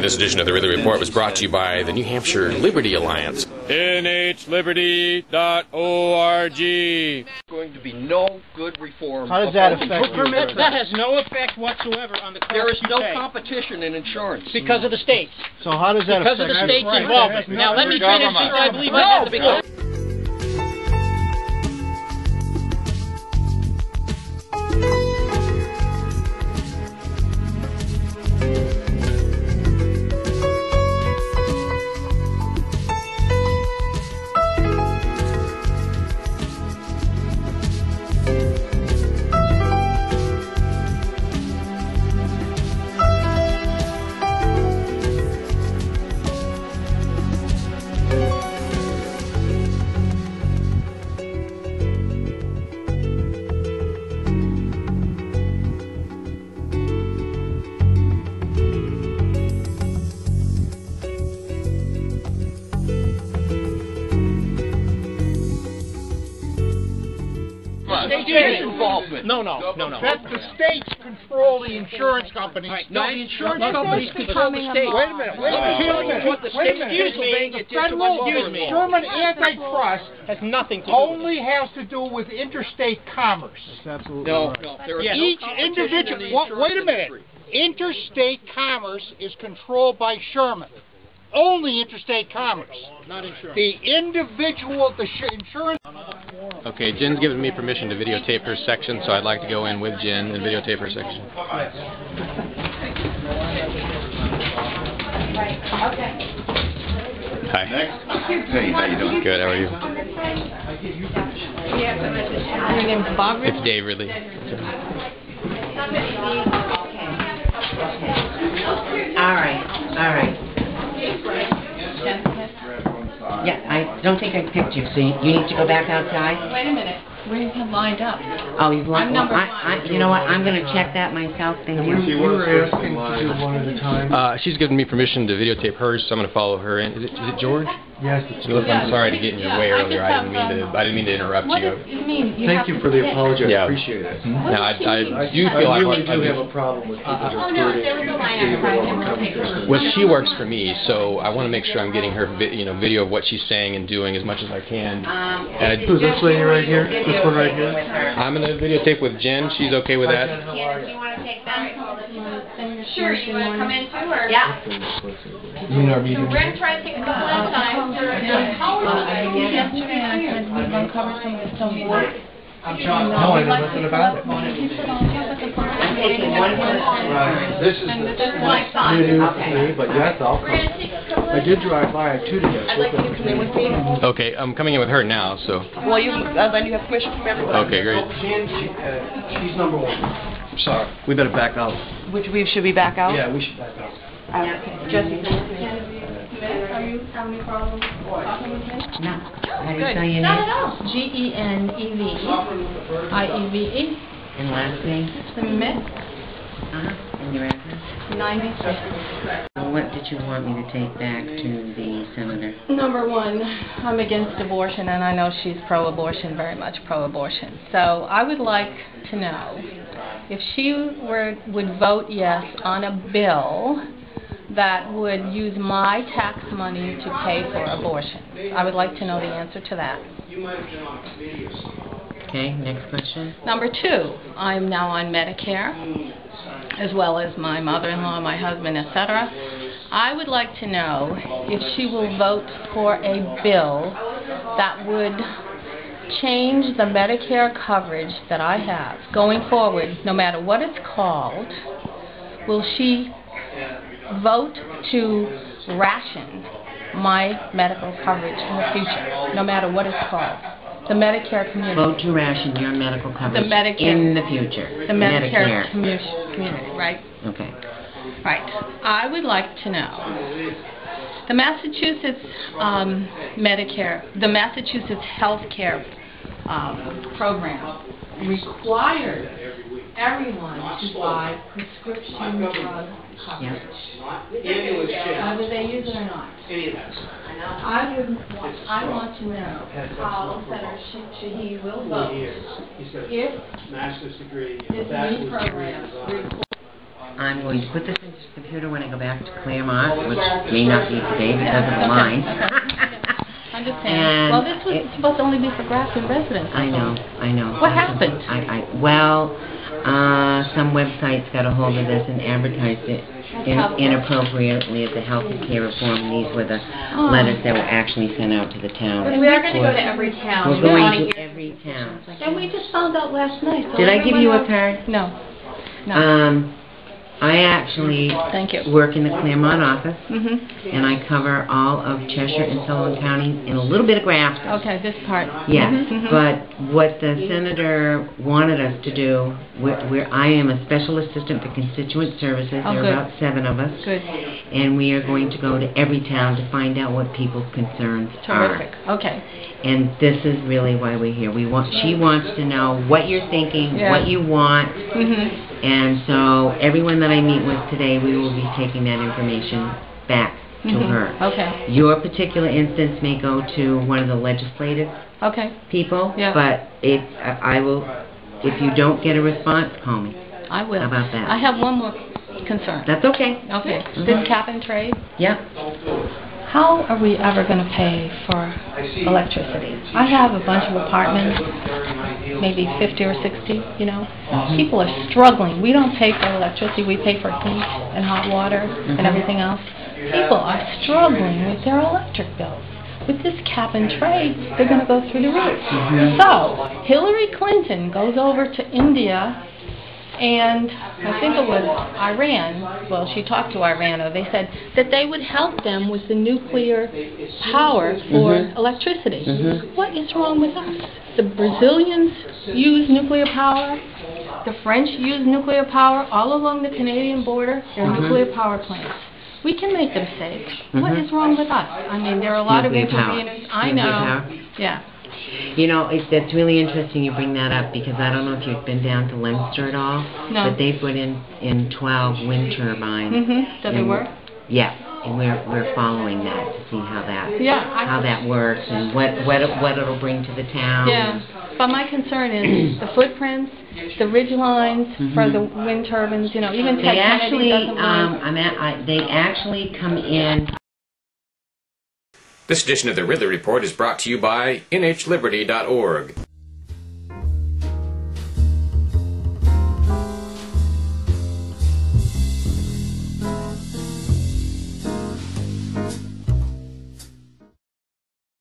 This edition of the Ridley Report was brought to you by the New Hampshire Liberty Alliance. nhliberty.org. Going to be no good reform. How does that affect you? That has no effect whatsoever on the cost. There is no pay. competition in insurance. Because of the states. So how does that because affect of the state's involvement. Now let me finish. I believe I have to be. Involvement. No. That the states control the insurance companies. Right. No, the insurance companies control the state. Wait a minute. Excuse me. The federal German antitrust has nothing to do with only has to do with interstate commerce. No. There is Each no competition in individual. the insurance Wait a minute. industry. Interstate commerce is controlled by Sherman. Only interstate commerce. Not insurance. The individual, the insurance. Okay, Jen's given me permission to videotape her section, so I'd like to go in with Jen and videotape her section. Hi. Hey, how you doing? Good, how are you? Your name's Bob? It's Dave Ridley. All right. Yeah, I don't think I picked you, so you need to go back outside? Wait a minute. We have lined up. Oh, you've I'm number one. You know what, I'm going to check that myself. Thank you. You were asking to do one at a time. She's given me permission to videotape hers, so I'm going to follow her in. Is it George? Yes, it's Philip, I'm sorry to get in your way earlier. I didn't mean to interrupt What you. does it mean? Thank you for the apology. Yeah. I appreciate it. Now, I do I feel like really do have a problem with people just well, she works for me, so I want to make sure I'm getting her video of what she's saying and doing as much as I can. Who's this lady right here? This one right here? I'm going to videotape with Jen. She's okay with that? Do you want to take that? Sure. You want to come in too? Or? Yeah. You mean our meeting? We're going to try to take a couple at a time. Yesterday I said we've uncovered some of the stuff work. No, I know nothing about it. He said, oh, yeah, but the first I'm taking one person. Right. This is and this is what I thought. new to me, but yes, I'll We're going to come. take a couple I did drive by at 2 today. I'd like you to come in with me. Okay, I'm coming in with her now, so. Well, then you have permission from everybody. Okay, great. She's number one. Sorry. We better back out. Should we back out? Yeah, we should back out. Jesse. Are you having any problems talking with me? No. How do you Good. spell your Not name? at all. Geneve. And last name? Smith. And your address? 96. What did you want me to take back to the senator? Number one, I'm against abortion, and I know she's pro-abortion, very much pro-abortion. So I would like to know if she would vote yes on a bill that would use my tax money to pay for abortion. I would like to know the answer to that. Okay, next question. Number two, I'm now on Medicare, as well as my mother-in-law, my husband, etc. I would like to know if she will vote for a bill that would change the Medicare coverage that I have going forward, no matter what it's called. Will she vote to ration my medical coverage in the future, no matter what it's called? The Medicare community. Vote to ration your medical coverage Medicare, in the future. The Medicare community, right? Okay. Right. I would like to know, the Massachusetts the Massachusetts healthcare program requires everyone to buy prescription drug coverage, whether they use it or not. I want to know how Senator Shaheen will vote if this new program requires I'm going to put this into the computer when I go back to Claremont, which may not be today because of the line. I'm just saying. And Well, this was supposed to only be for Grafton residents. I know. What happened? Well, some websites got a hold of this and advertised it inappropriately as a health and care reform. These were the letters that were actually sent out to the town. We are going to go to every town. We're going to every town. And we just found out last night. So Did I give you a card? No. No. I actually Thank you. work in the Claremont office, Mm-hmm. and I cover all of Cheshire and Sullivan counties and a little bit of Grafton. Okay, this part. Yes, Mhm. but what the senator wanted us to do, I am a special assistant for constituent services. Oh, there are good. about 7 of us. Good. And we are going to go to every town to find out what people's concerns Terrific. are. Okay. And this is really why we're here. She wants to know what you're thinking, what you want, Mm-hmm. and so everyone that I meet with today, we will be taking that information back to her. Okay. Your particular instance may go to one of the legislative Okay. people, Yeah. but I will. If you don't get a response, call me. I will. How about that? I have one more concern. That's okay. Okay. This cap and trade. Yeah. How are we ever going to pay for electricity? I have a bunch of apartments, maybe 50 or 60, you know. People are struggling. We don't pay for electricity. We pay for heat and hot water and everything else. People are struggling with their electric bills. With this cap and trade, they're going to go through the roof. So, Hillary Clinton goes over to India, and I think it was Iran, well, she talked to Iran, or they said that they would help them with the nuclear power for electricity. What is wrong with us? The Brazilians use nuclear power. The French use nuclear power. All along the Canadian border, there are nuclear power plants. We can make them safe. What is wrong with us? I mean, there are a lot of inconveniences. I know. Yeah. You know, that's really interesting you bring that up, because I don't know if you've been down to Leominster at all, No. but they put in 12 wind turbines. Does it work? Yeah, and we're following that to see how that how that works and what it'll bring to the town. Yeah, but my concern is the footprints, the ridge lines for the wind turbines. You know, even Ted Kennedy doesn't work. They actually come in. This edition of the Ridley Report is brought to you by NHLiberty.org.